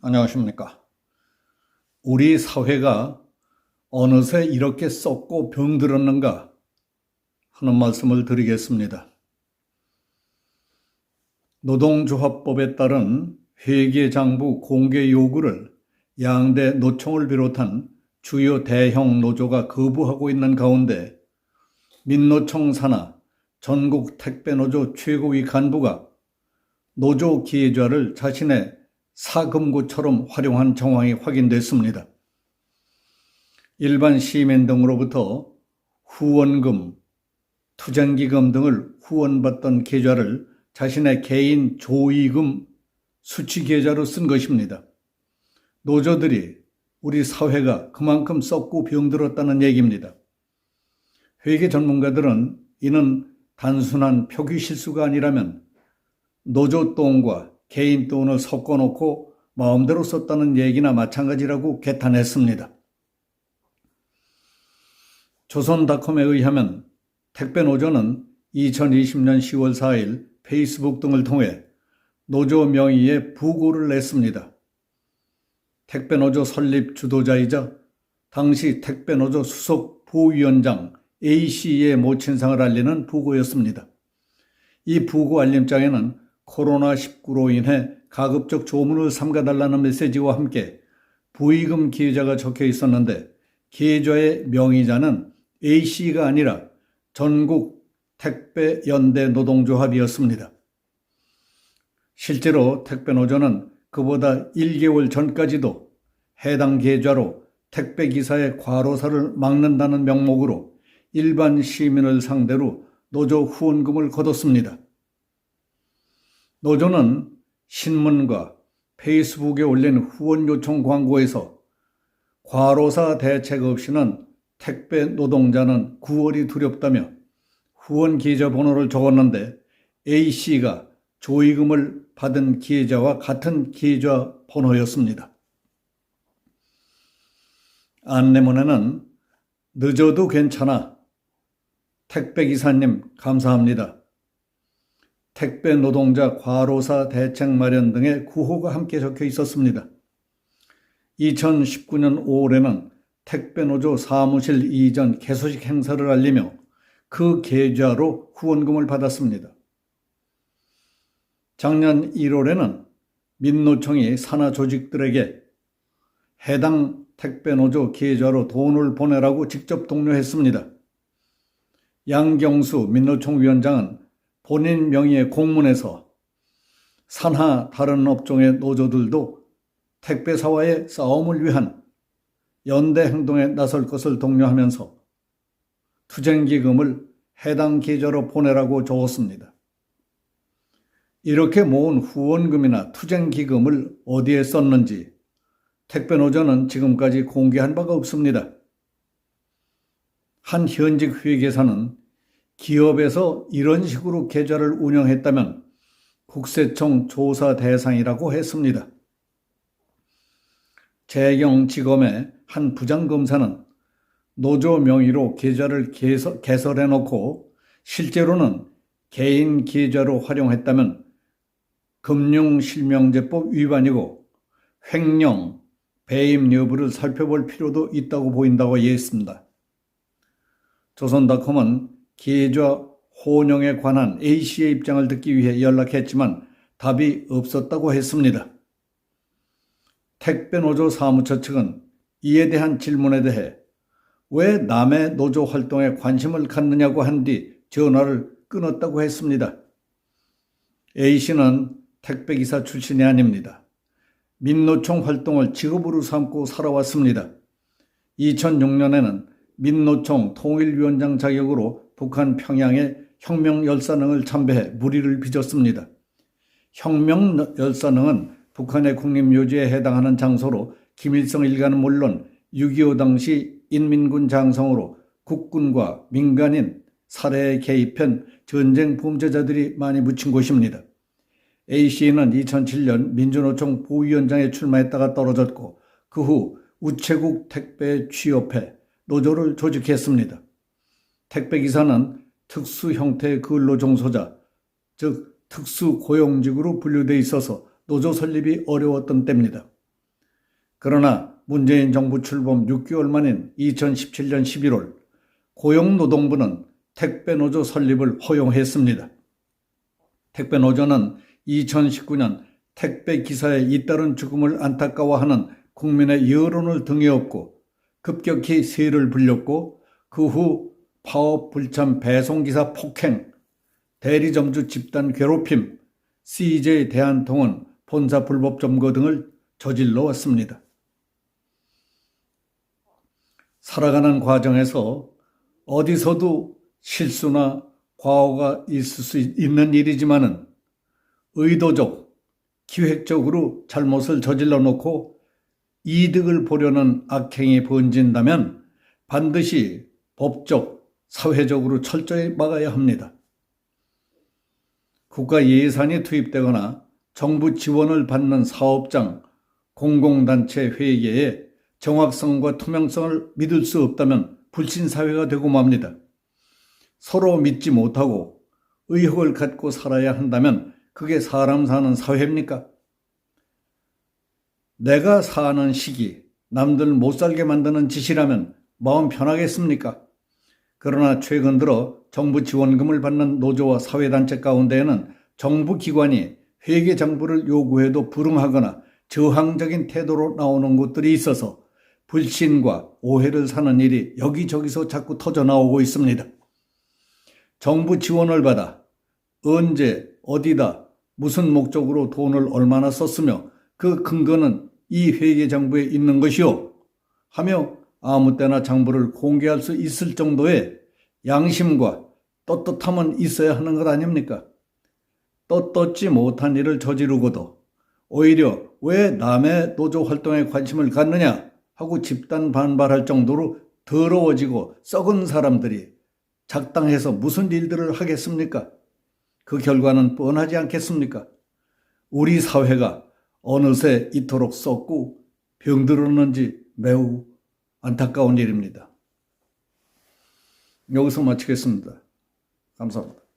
안녕하십니까. 우리 사회가 어느새 이렇게 썩고 병들었는가 하는 말씀을 드리겠습니다. 노동조합법에 따른 회계장부 공개 요구를 양대 노총을 비롯한 주요 대형 노조가 거부하고 있는 가운데 민노총 산하 전국 택배노조 최고위 간부가 노조 기획자를 자신의 사금고처럼 활용한 정황이 확인됐습니다. 일반 시민 등으로부터 후원금, 투쟁기금 등을 후원받던 계좌를 자신의 개인 조의금 수취 계좌로 쓴 것입니다. 노조들이 우리 사회가 그만큼 썩고 병들었다는 얘기입니다. 회계 전문가들은 이는 단순한 표기 실수가 아니라면 노조 돈과 개인 돈을 섞어놓고 마음대로 썼다는 얘기나 마찬가지라고 개탄했습니다. 조선닷컴에 의하면 택배노조는 2020년 10월 4일 페이스북 등을 통해 노조 명의의 부고를 냈습니다. 택배노조 설립 주도자이자 당시 택배노조 수석 부위원장 A씨의 모친상을 알리는 부고였습니다. 이 부고 알림장에는 코로나19로 인해 가급적 조문을 삼가달라는 메시지와 함께 부의금 기여자가 적혀 있었는데 기여자의 명의자는 A씨가 아니라 전국 택배연대 노동조합이었습니다. 실제로 택배노조는 그보다 1개월 전까지도 해당 계좌로 택배기사의 과로사를 막는다는 명목으로 일반 시민을 상대로 노조 후원금을 거뒀습니다. 노조는 신문과 페이스북에 올린 후원 요청 광고에서 과로사 대책 없이는 택배 노동자는 9월이 두렵다며 후원 계좌 번호를 적었는데 A씨가 조의금을 받은 계좌와 같은 계좌 번호였습니다. 안내문에는 늦어도 괜찮아. 택배기사님 감사합니다. 택배 노동자 과로사 대책 마련 등의 구호가 함께 적혀 있었습니다. 2019년 5월에는 택배노조 사무실 이전 개소식 행사를 알리며 그 계좌로 후원금을 받았습니다. 작년 1월에는 민노총이 산하 조직들에게 해당 택배노조 계좌로 돈을 보내라고 직접 독려했습니다. 양경수 민노총 위원장은 본인 명의의 공문에서 산하 다른 업종의 노조들도 택배사와의 싸움을 위한 연대 행동에 나설 것을 독려하면서 투쟁기금을 해당 계좌로 보내라고 적었습니다. 이렇게 모은 후원금이나 투쟁기금을 어디에 썼는지 택배노조는 지금까지 공개한 바가 없습니다. 한 현직 회계사는 기업에서 이런 식으로 계좌를 운영했다면 국세청 조사 대상이라고 했습니다. 재경지검의 한 부장검사는 노조 명의로 계좌를 개설해놓고 실제로는 개인 계좌로 활용했다면 금융실명제법 위반이고 횡령, 배임 여부를 살펴볼 필요도 있다고 보인다고 예했습니다. 조선닷컴은 계좌 혼용에 관한 A씨의 입장을 듣기 위해 연락했지만 답이 없었다고 했습니다. 택배노조 사무처 측은 이에 대한 질문에 대해 왜 남의 노조 활동에 관심을 갖느냐고 한 뒤 전화를 끊었다고 했습니다. A씨는 택배기사 출신이 아닙니다. 민노총 활동을 직업으로 삼고 살아왔습니다. 2006년에는 민노총 통일위원장 자격으로 북한 평양에 혁명열사능을 참배해 물의를 빚었습니다. 혁명열사능은 북한의 국립묘지에 해당하는 장소로 김일성 일가는 물론 6.25 당시 인민군 장성으로 국군과 민간인 살해에 개입한 전쟁 범죄자들이 많이 묻힌 곳입니다. A씨는 2007년 민주노총 부위원장에 출마했다가 떨어졌고 그 후 우체국 택배에 취업해 노조를 조직했습니다. 택배기사는 특수 형태의 근로종소자, 즉 특수고용직으로 분류돼 있어서 노조 설립이 어려웠던 때입니다. 그러나 문재인 정부 출범 6개월 만인 2017년 11월 고용노동부는 택배노조 설립을 허용했습니다. 택배노조는 2019년 택배기사의 잇따른 죽음을 안타까워하는 국민의 여론을 등에 업고 급격히 세를 불렸고 그 후 파업 불참 배송기사 폭행, 대리점주 집단 괴롭힘, CJ 대한통운 본사 불법 점거 등을 저질러 왔습니다. 살아가는 과정에서 어디서도 실수나 과오가 있을 수 있는 일이지만은 의도적, 기획적으로 잘못을 저질러 놓고 이득을 보려는 악행이 번진다면 반드시 법적, 사회적으로 철저히 막아야 합니다. 국가 예산이 투입되거나 정부 지원을 받는 사업장, 공공단체 회계에 정확성과 투명성을 믿을 수 없다면 불신사회가 되고 맙니다. 서로 믿지 못하고 의혹을 갖고 살아야 한다면 그게 사람 사는 사회입니까? 내가 사는 시기, 남들 못 살게 만드는 짓이라면 마음 편하겠습니까? 그러나 최근 들어 정부 지원금을 받는 노조와 사회단체 가운데에는 정부 기관이 회계장부를 요구해도 불응하거나 저항적인 태도로 나오는 곳들이 있어서 불신과 오해를 사는 일이 여기저기서 자꾸 터져나오고 있습니다. 정부 지원을 받아 언제, 어디다, 무슨 목적으로 돈을 얼마나 썼으며 그 근거는 이 회계장부에 있는 것이요 하며 아무 때나 장부를 공개할 수 있을 정도의 양심과 떳떳함은 있어야 하는 것 아닙니까? 떳떳지 못한 일을 저지르고도 오히려 왜 남의 노조 활동에 관심을 갖느냐 하고 집단 반발할 정도로 더러워지고 썩은 사람들이 작당해서 무슨 일들을 하겠습니까? 그 결과는 뻔하지 않겠습니까? 우리 사회가 어느새 이토록 썩고 병들었는지 매우 안타까운 일입니다. 여기서 마치겠습니다. 감사합니다.